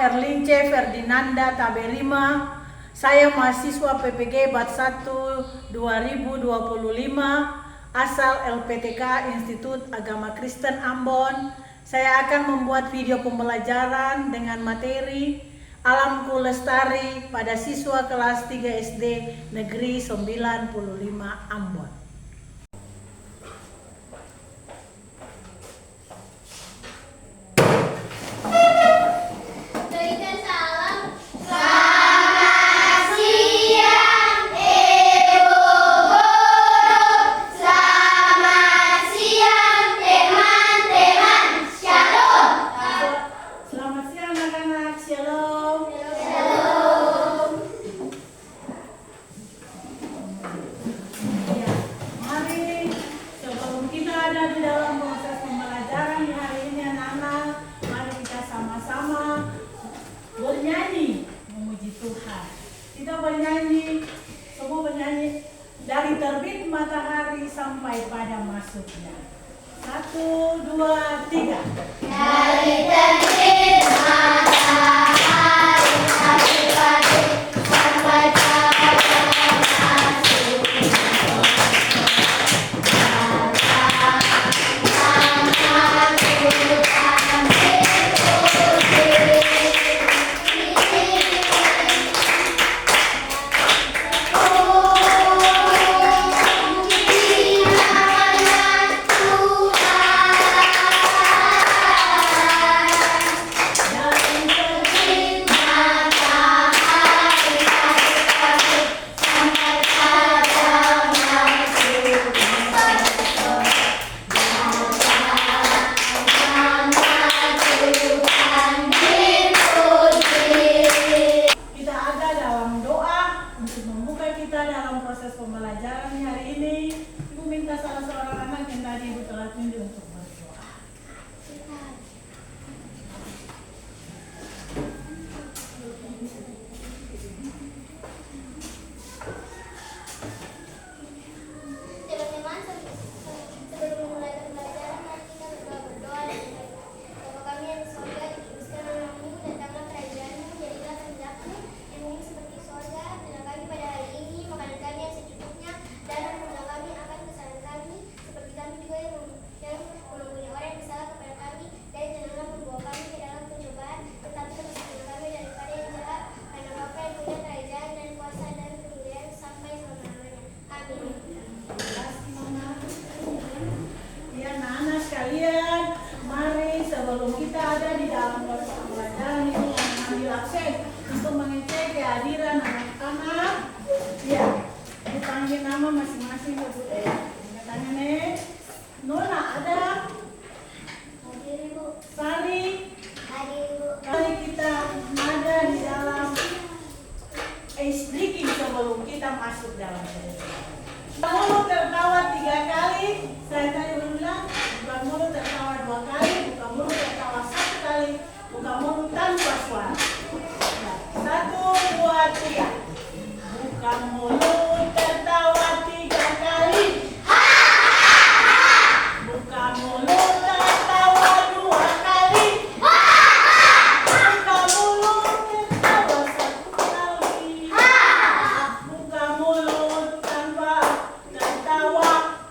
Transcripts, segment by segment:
Herlince Ferdinanda Taberima. Saya mahasiswa PPG Bat 1 2025 asal LPTK Institut Agama Kristen Ambon. Saya akan membuat video pembelajaran dengan materi Alamku Lestari pada siswa kelas 3 SD Negeri 95 Ambon. Kita bernyanyi, semua bernyanyi dari terbit matahari sampai pada masuknya. 1, 2, 3. Dari terbit matahari sampai pada dalam proses pembelajaran hari ini. Ibu minta salah seorang anak yang tadi Ibu telah tunjuk untuk berdoa. Teman-teman, sebelum memulai pembelajaran, mari kita berdoa dan Bapa kami yang di surga, dikuduskan namamu, datanglah kerajaanmu, jadilah kehendakmu yang bumi seperti surga. Berilah kami pada hari ini makanan kami yang secukupnya, dan ampunilah kami akan kesalahan kami, seperti kami juga yang mengampuni orang yang bersalah kepada kami, dan janganlah membawa kami ke dalam pencobaan, tetapi lepaskanlah kami daripada yang jahat, karena Bapa yang punya kerajaan dan kuasa dan kemuliaan sampai selama-lamanya. Amin. Ya, anak-anak sekalian, mari sebelum kita ada di dalam proses pembelajaran itu mengambil absen untuk mengecek kehadiran anak-anak. Ya, dipanggil nama masing-masing Bu. Tanya nih, Nona ada? Hadir Ibu. Sari? Hadir Ibu. Mari kita ada di dalam speaking sebelum kita masuk dalam pelajaran. Mulut tertawa 3 kali. Saya tadi bilang, buka mulut tertawa 2 kali, buka mulut tertawa 1 kali, buka mulut tanpa suara. 1, 2, 3. Buka mulut tertawa 3 kali. Buka mulut tertawa 2 kali. Buka mulut tertawa 1 kali. Buka mulut tanpa tertawa.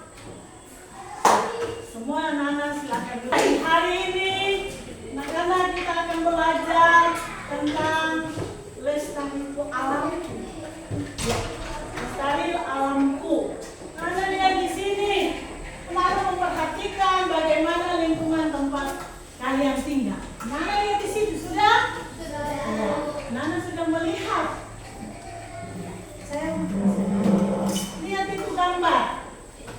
Semua anak-anak silakan duduk. Hari ini anak-anak kita akan belajar tentang lestari alam. Lestari alamku. Anda lihat di sini, Nana memperhatikan bagaimana lingkungan tempat kalian tinggal. Nana lihat di situ sudah? Nana sudah melihat. Saya lihat itu gambar.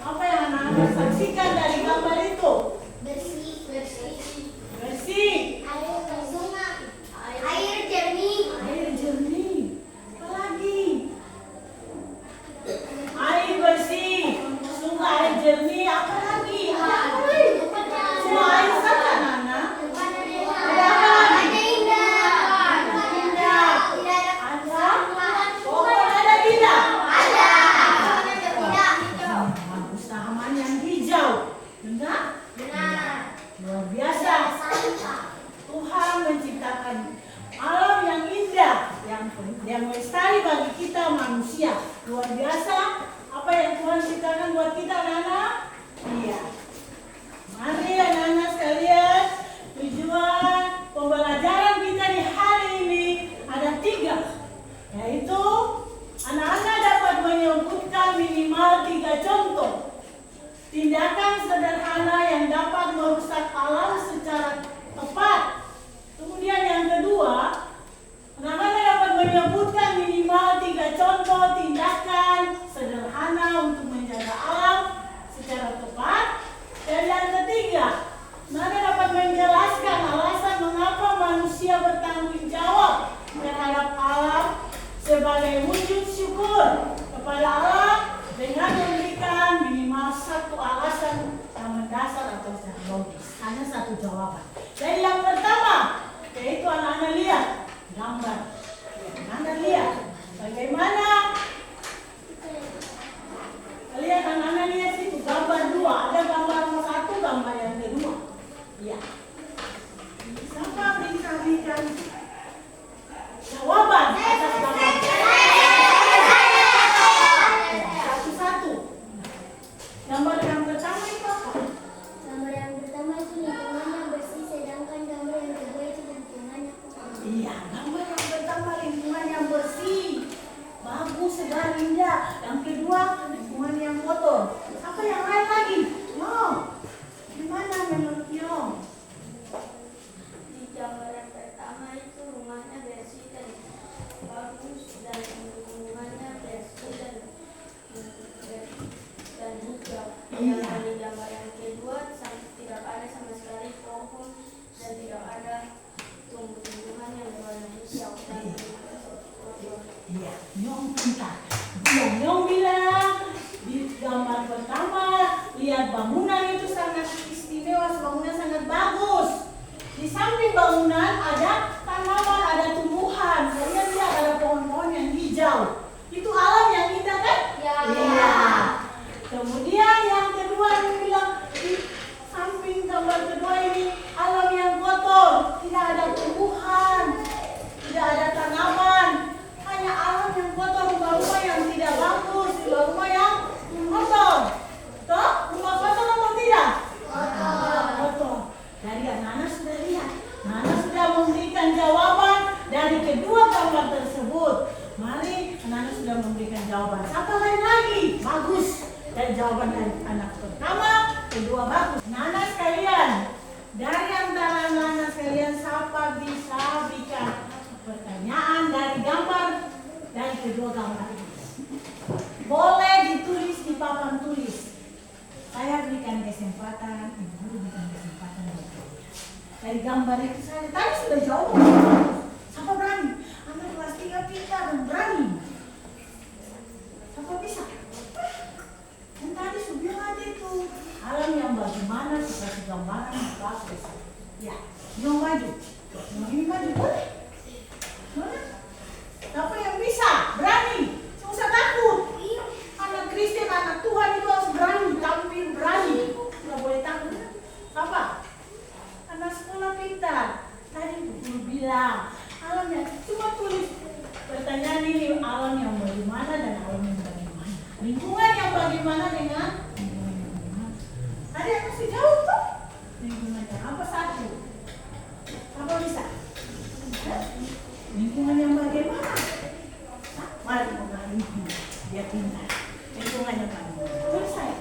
Apa yang anak-anak saksikan dari gambar itu? Bersih. Bersih. Air sungai. Air jernih. Air jernih. Apa lagi? Air bersih. Sungai air jernih. Apa lagi? Semua air saja, Nana. Ada apa lagi? Ada indah. Ada pohon, ada tidak? Bagus, tanaman yang hijau. sederhana yang dapat merusak alam secara tepat. Kemudian yang kedua, anak-anak dapat menyebutkan minimal 3 contoh tindakan sederhana untuk menjaga alam secara tepat. Dan yang ketiga, anak-anak dapat menjelaskan alasan mengapa manusia bertanggung jawab terhadap alam sebagai wujud syukur kepada Allah dengan memberikan minimal 1 alasan yang mendasar atau secara logis. Hanya 1 jawaban. Jadi yang pertama, yaitu anak-anak lihat gambar. Anak-anak lihat bagaimana. Lihat anak-anak lihat situ gambar 2. Ada gambar nomor 1, gambar yang kedua. Ya. Siapa bisa berikan jawaban atas gambar? Satu-satu. Gambar yang pertama itu apa? Gambar yang pertama itu lingkungan yang bersih, sedangkan gambar yang kedua itu lingkungan yang kotor. Iya, gambar yang pertama lingkungan yang bersih, bagus, segar, indah. Yang kedua lingkungan yang kotor. Apa yang lain lagi? No. Gimana menurut Yong? Di gambar yang pertama itu rumahnya bersih dan bagus, dan lingkungannya bersih dan hijau. Iya. Yang di gambar yang kedua tidak ada sama sekali pohon dan tidak ada tumbuh-tumbuhan yang berwarna hijau dan kotor. Iya, Yong pintar. Yong bilang di gambar pertama lihat bangunan itu sangat istimewa, bangunan sangat bagus. Di samping bangunan ada tanaman, ada tumbuhan. Kalian lihat ada pohon-pohon yang hijau. Itu alam yang indah kan? Ya. Iya. Kemudian yang kedua dia bilang di samping gambar kedua ini alam yang kotor, tidak ada tumbuhan, tidak ada tanaman, hanya alam yang kotor, rumah-rumah yang tidak bagus, rumah-rumah yang kotor. Toh, rumah kotor atau tidak? Kotor. Jadi anak-anak sudah lihat, anak sudah memberikan jawaban dari kedua gambar tersebut. Mari anak-anak sudah memberikan jawaban. Siapa lain lagi? Bagus. Dan jawaban dari anak pertama, kedua bagus. Anak-anak sekalian, dari antara anak-anak sekalian, siapa bisa berikan pertanyaan dari gambar dari kedua gambar ini? Boleh ditulis di papan tulis. Saya berikan kesempatan, ibu guru berikan kesempatan buat kalian. Dari gambar itu saya tadi sudah jawab. Siapa berani? Anak kelas 3 pintar dan berani. Siapa bisa? Dan tadi sudah ada itu alam yang bagaimana seperti gambaran yang bagus. Ya, yang maju. Yang ini maju boleh? Boleh? Siapa yang bisa? Berani? Tidak usah takut. Anak Kristen, anak Tuhan itu harus berani, tampil berani. Tidak boleh takut. Siapa? Anak sekolah pintar. Tadi guru bilang alam yang cuma tulis pertanyaan ini, alam yang bagaimana dan alam yang bagaimana. Lingkungan yang bagaimana dengan lingkungan yang bagaimana. Tadi aku sih jawab tuh. Lingkungan yang apa satu? Apa bisa? Lingkungan yang bagaimana? Mari mengenai lingkungan. Dia pintar. Lingkungan yang bagaimana? Selesai.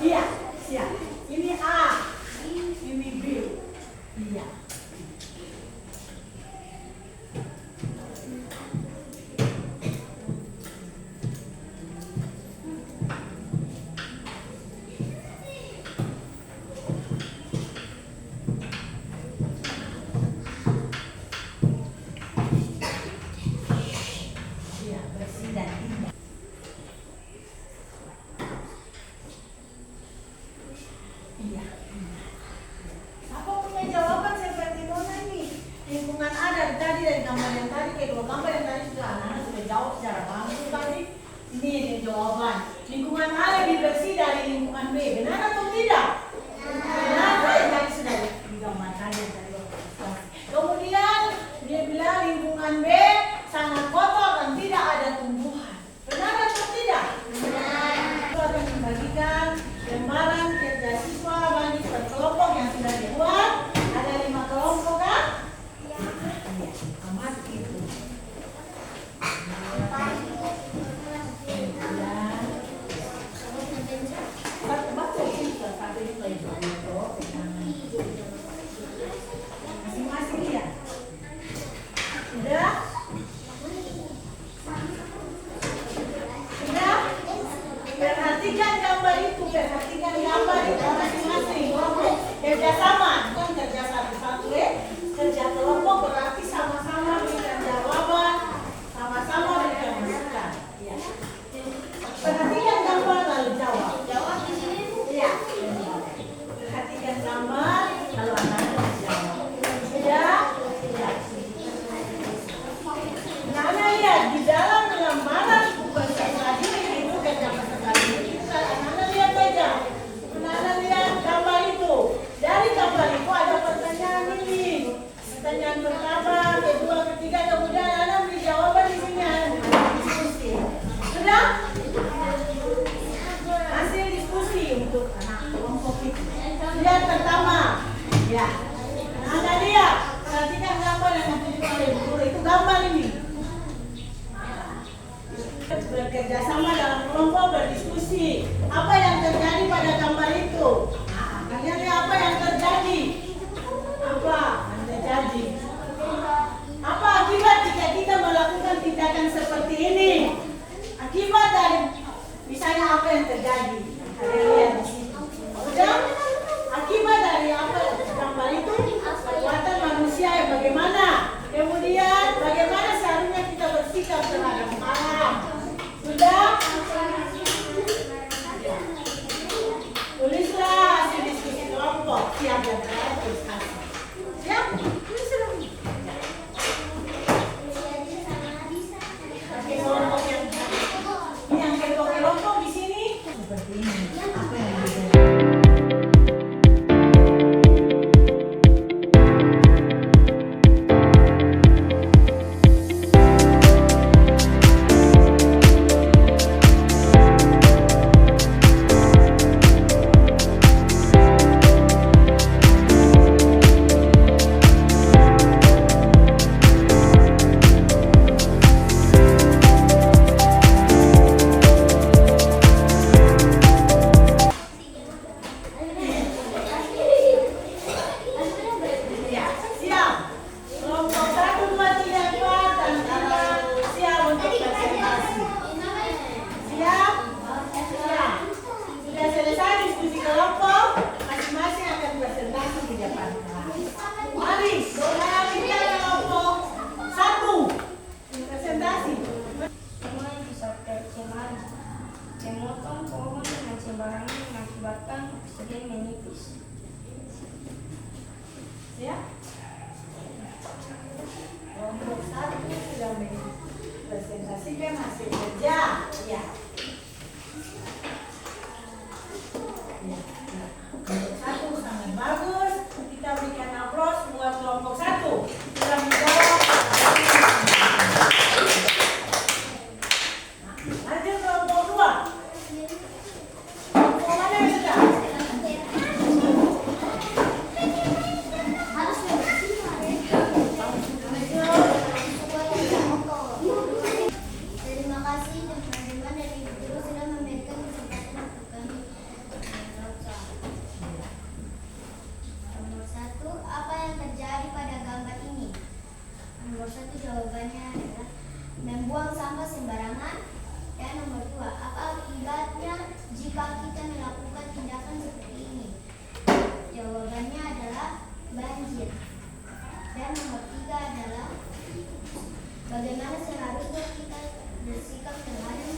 Iya, siap. Ini A, ini B. Iya. Iya, bersih dan indah. Iya. Siapa punya jawaban seperti Nona ini? Lingkungan ada tadi dari gambar yang tadi, kedua gambar yang tadi sudah anak-anak sudah jawab secara langsung tadi. Ini dia jawaban. Lingkungan A lebih bersih dari lingkungan B. Benar atau tidak? Benar. Yang tadi sudah digambarkan yang tadi waktu diskusi. Kemudian dia bilang lingkungan B sangat kotor dan tidak ada tumbuhan. Benar atau tidak? Benar. Kita akan membagikan lembaran kerja siswa bagi per kelompok yang sudah dibuat. Ada 5 kelompok kan? Iya. Amat itu. perhatikan gambar ya masing-masing kelompok. Kerjasama, bukan kerja satu-satu ya. Kerja kelompok berarti sama-sama berikan jawaban, sama-sama berikan masukan. Ya. Perhatikan gambar lalu jawab. Jawab di sini, Bu. Iya. Perhatikan gambar lalu anak-anak jawab. Sudah? Ya. Nana lihat di dalam lembaran peserta didik itu kerja peserta didik itu Nana lihat saja. Nana lihat gambar itu. Dari gambar itu ada pertanyaan ini. Pertanyaan pertama, kedua, ketiga, kemudian Nana beri jawaban di sini. Diskusi. Sudah? Hasil diskusi untuk anak kelompok itu. Lihat pertama. Ya. Nana lihat. Perhatikan gambar yang ditunjukkan oleh guru itu gambar ini. Bekerja sama dalam kelompok berdiskusi. Apa yang terjadi pada gambar itu? Kalian lihat apa yang terjadi? Apa yang terjadi? Apa akibat jika kita melakukan tindakan seperti ini? Akibat dari misalnya apa yang terjadi? Kalian lihat di sini. Sudah? Akibat dari apa gambar itu? Perbuatan manusia yang bagaimana? Kemudian bagaimana seharusnya kita bersikap terhadap alam? Sudah? Tulislah hasil diskusi kelompok. Siap dan saya tulis hasil. Siap? Tulis dong. Pakai kelompok yang kelompok di sini seperti ini. Apa yang dibuat? Memotong pohon dengan sembarangan mengakibatkan oksigen menipis. Ya. Kelompok 1 sudah presentasikan hasil kerja. Ya. Ya. Kelompok 1 sangat bagus. Kita berikan aplaus buat kelompok 1. Sudah menjawab. Lanjut kelompok 2. Kelompok mana yang sudah? Terima kasih teman-teman dari guru sudah memberikan kesempatan untuk kami. Nomor 1, apa yang terjadi pada gambar ini? Nomor 1 jawabannya adalah membuang sampah sembarangan. Dan nomor 2, apa akibatnya jika kita melakukan tindakan seperti ini? Jawabannya adalah banjir. Dan nomor 3 adalah bagaimana seharusnya kita bersikap terhadap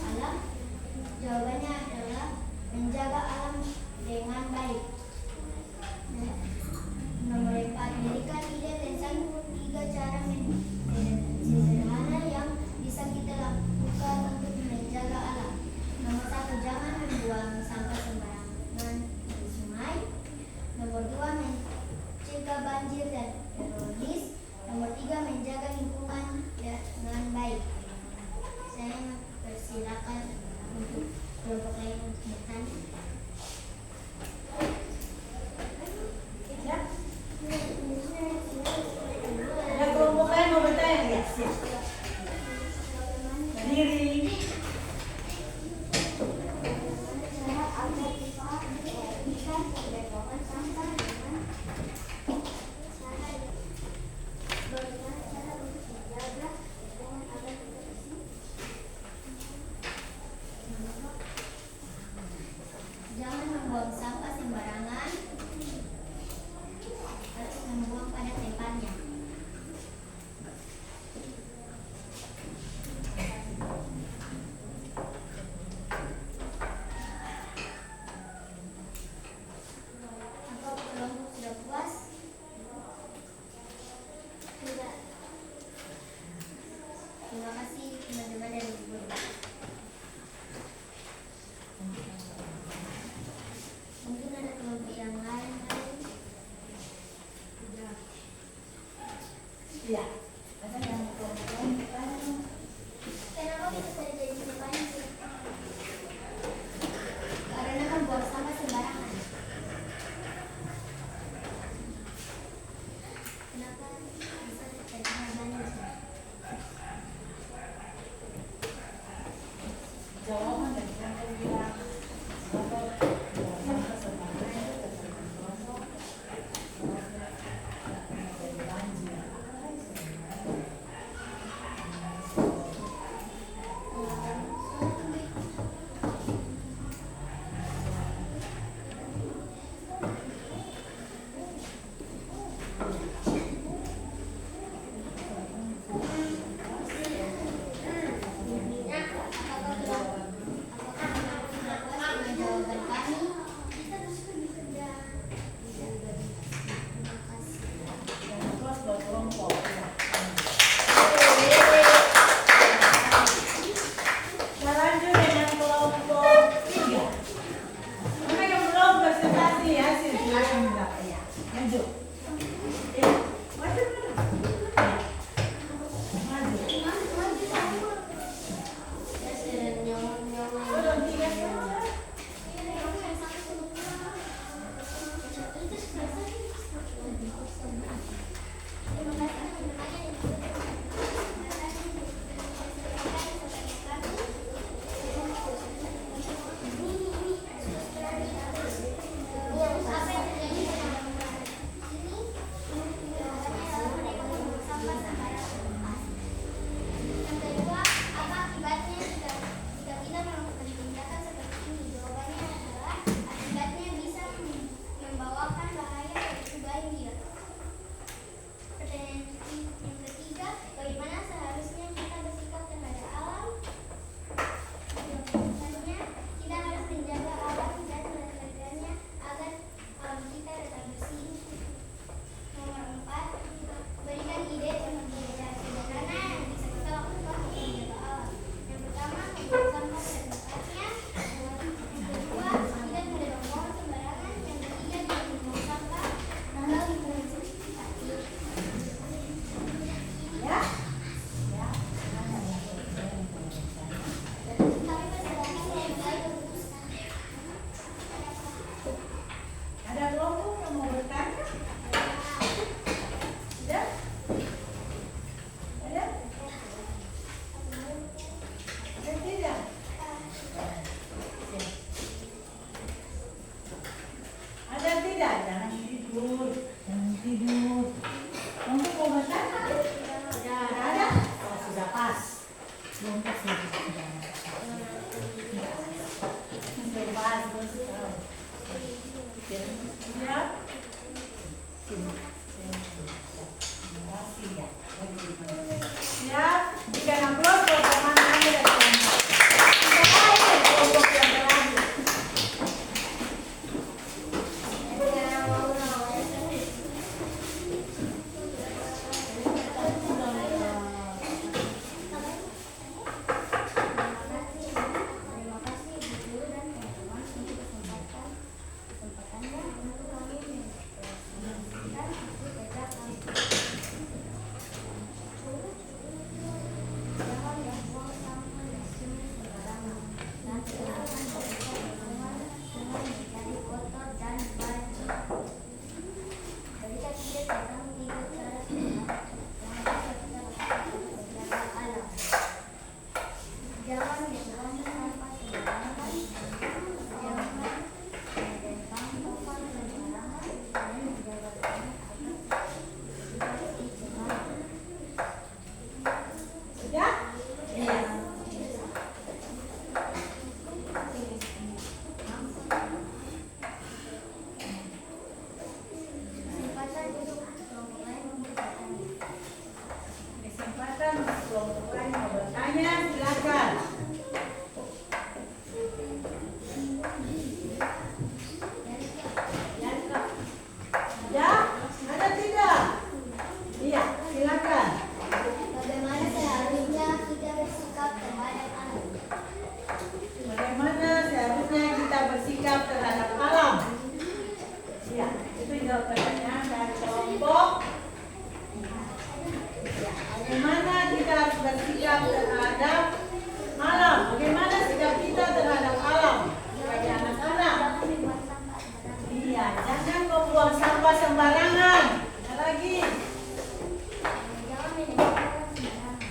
jawaban dan yang bilang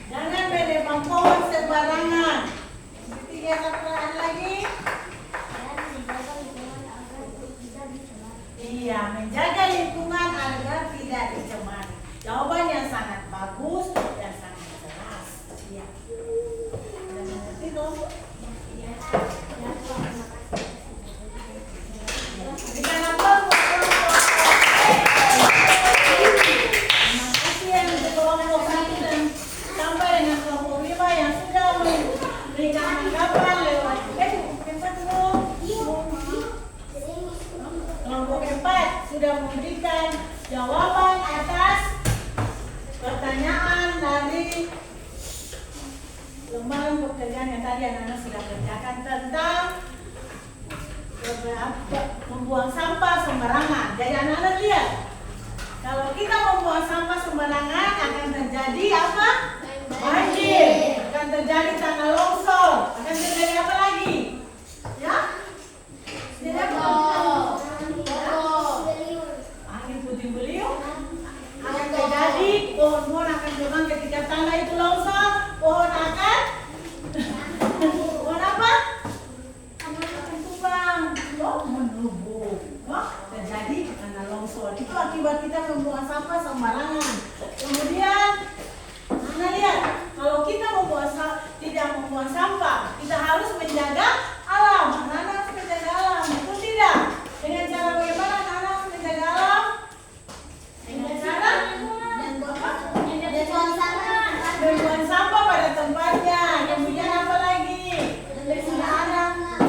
Jangan menebang pohon sembarangan. Ketiga sudah memberikan jawaban atas pertanyaan dari lembaran pekerjaan yang tadi anak-anak sudah kerjakan tentang membuang sampah sembarangan. Jadi anak-anak lihat, kalau kita membuang sampah sembarangan akan terjadi apa? Banjir, akan terjadi tanah longsor, akan terjadi apa lagi? Ya? Tidak apa? Angin puting beliung akan terjadi, pohon-pohon akan tumbang ketika tanah itu longsor, pohon akan pohon apa? Akan tumbang, menubuh, terjadi tanah longsor. Itu akibat kita membuang sampah sembarangan. Kemudian, Anda lihat, kalau kita tidak membuang sampah, kita harus menjaga alam. Anak-anak harus menjaga alam, betul tidak? Dengan cara bagaimana anak-anak harus menjaga alam? Dengan cara membuang sampah pada tempatnya. Kemudian apa lagi? Sudah ada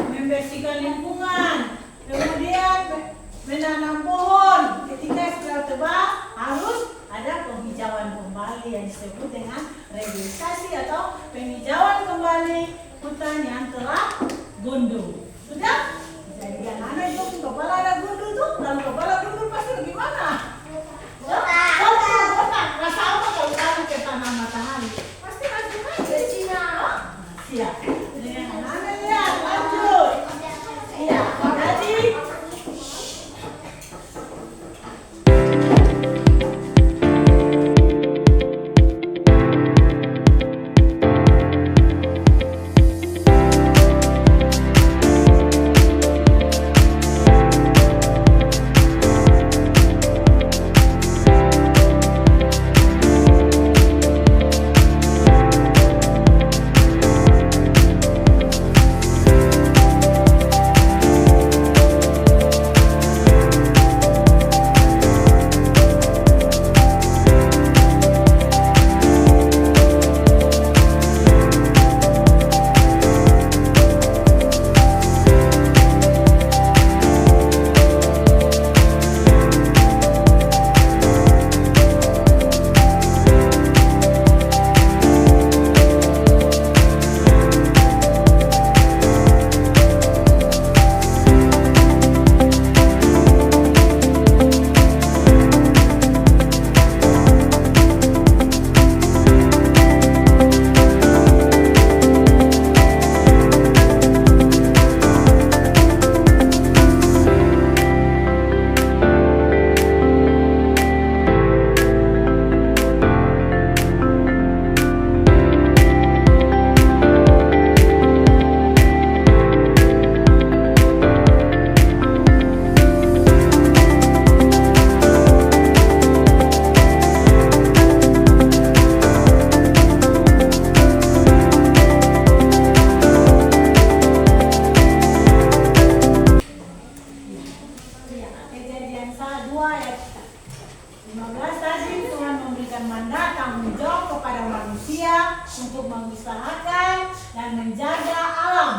membersihkan lingkungan. Kemudian menanam pohon. Ketika sudah tebal harus ada penghijauan kembali yang disebut dengan rehabilitasi atau penghijauan kembali hutan yang telah gundul. Sudah? Jadi anak-anak itu kepala ada gundul tuh, kalau kepala gundul pasti bagaimana? Botak. Rasa apa kalau taruh ke tanah matahari? Pasti masih siap. Dengan anak-anak lihat, lanjut. Iya, jadi untuk mengusahakan dan menjaga alam,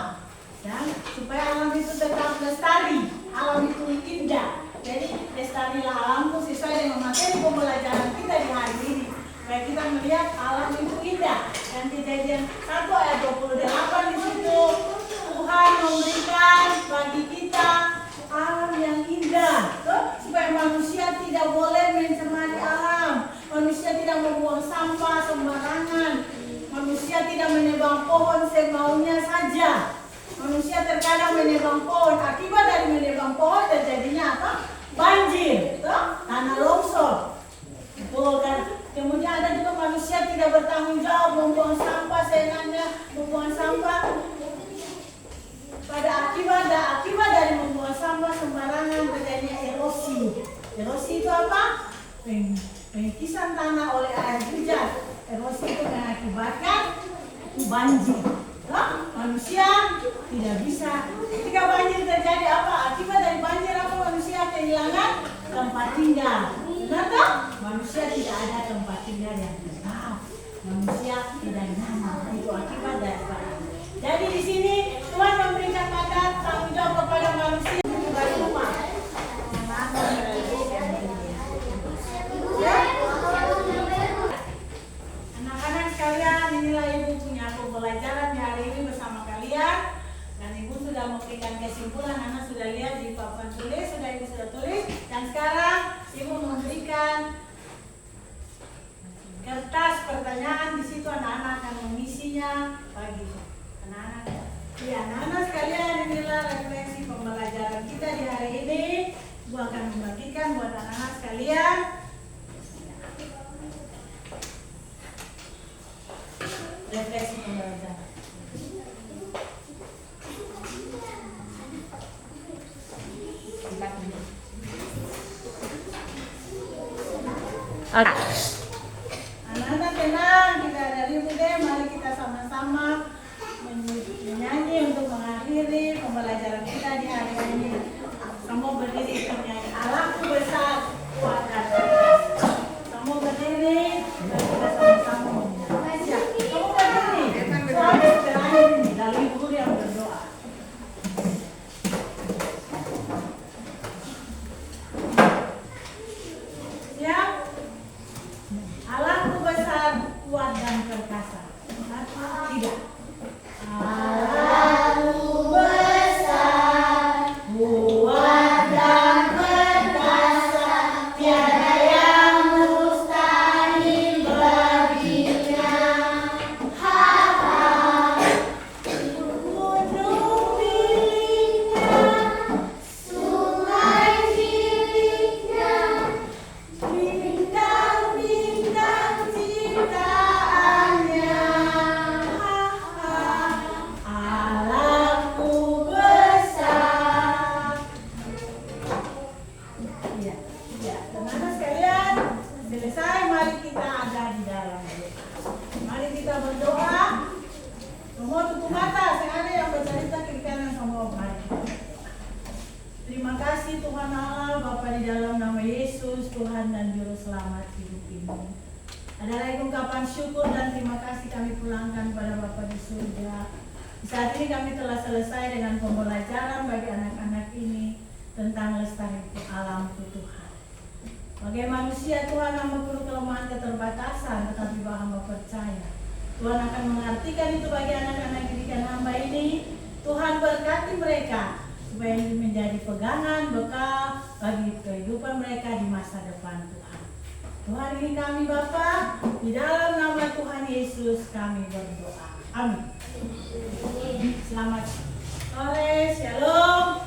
dan supaya alam itu tetap lestari, alam itu indah. Jadi lestarilah alamku sesuai dengan materi pembelajaran kita di hari ini. Supaya kita melihat alam itu indah. Dan Kejadian 1 ayat 28 di situ Tuhan memberikan bagi kita alam yang indah, supaya manusia tidak boleh mencemari alam, manusia tidak membuang sampah sembarangan, manusia tidak menebang pohon semaunya saja. Manusia terkadang menebang pohon, akibat dari menebang pohon terjadinya apa? Banjir, tanah longsor. Betul kan? Kemudian ada juga manusia tidak bertanggung jawab membuang sampah seenaknya, membuang sampah. Pada akibat dari membuang sampah sembarangan terjadinya erosi. Erosi itu apa? Pengkisan tanah oleh air hujan. Erosi itu mengakibatkan banjir. Manusia tidak bisa. Ketika banjir terjadi apa? Akibat dari banjir apa? Manusia kehilangan tempat tinggal. Benar tak? Manusia tidak ada tempat tinggal yang tetap. Manusia tidak nyaman. Itu akibat dari banjir. Jadi di sini Tuhan memberikan mandat tanggung jawab kepada manusia sebagai rumah. sudah memberikan kesimpulan, anak sudah lihat di papan tulis, ibu sudah tulis. Dan sekarang ibu memberikan kertas pertanyaan, di situ anak-anak akan mengisinya bagi anak-anak. Ya, anak-anak sekalian, inilah refleksi pembelajaran kita di hari ini. Ibu akan membagikan buat anak-anak sekalian. Refleksi pembelajaran. Anak-anak tenang, kita dari deh, mari kita sama-sama menyanyi untuk mengakhiri pembelajaran kita di hari ini. Kamu berdiri menyanyi, Allahku besar, kuat dan perkasa. Kamu berdiri, dan kita sama-sama menyanyi. Ya, kamu berdiri, suami terakhir ini, lalu ibu yang berdoa. Siap? Allahku besar, kuat dan perkasa. Tidak. Allahku besar, kuat dan perkasa, tiada yang mustahil baginya. Gunung miliknya, sungai miliknya, bintang-bintang ciptaannya. Allahku besar. Ya, teman-teman sekalian, selesai, mari kita ada di dalam doa. Mari kita berdoa. Semua tutup mata, sekali yang bercerita kiri kanan semua mari. Terima kasih Tuhan Allah, Bapa di dalam nama Yesus, Tuhan dan Juru Selamat hidup ini. Ada lagi ungkapan syukur dan terima kasih kami pulangkan pada Bapa di surga. Saat ini kami telah selesai dengan pembelajaran bagi anak-anak ini tentang lestari alam Tuhan. Sebagai manusia, Tuhan hamba perlu kelemahan keterbatasan, tetapi bahwa hamba percaya Tuhan akan mengartikan itu bagi anak-anak didikan hamba ini. Tuhan berkati mereka supaya ini menjadi pegangan bekal bagi kehidupan mereka di masa depan Tuhan. Tuhan ini kami Bapa, di dalam nama Tuhan Yesus kami berdoa. Amin. Selamat sore, shalom.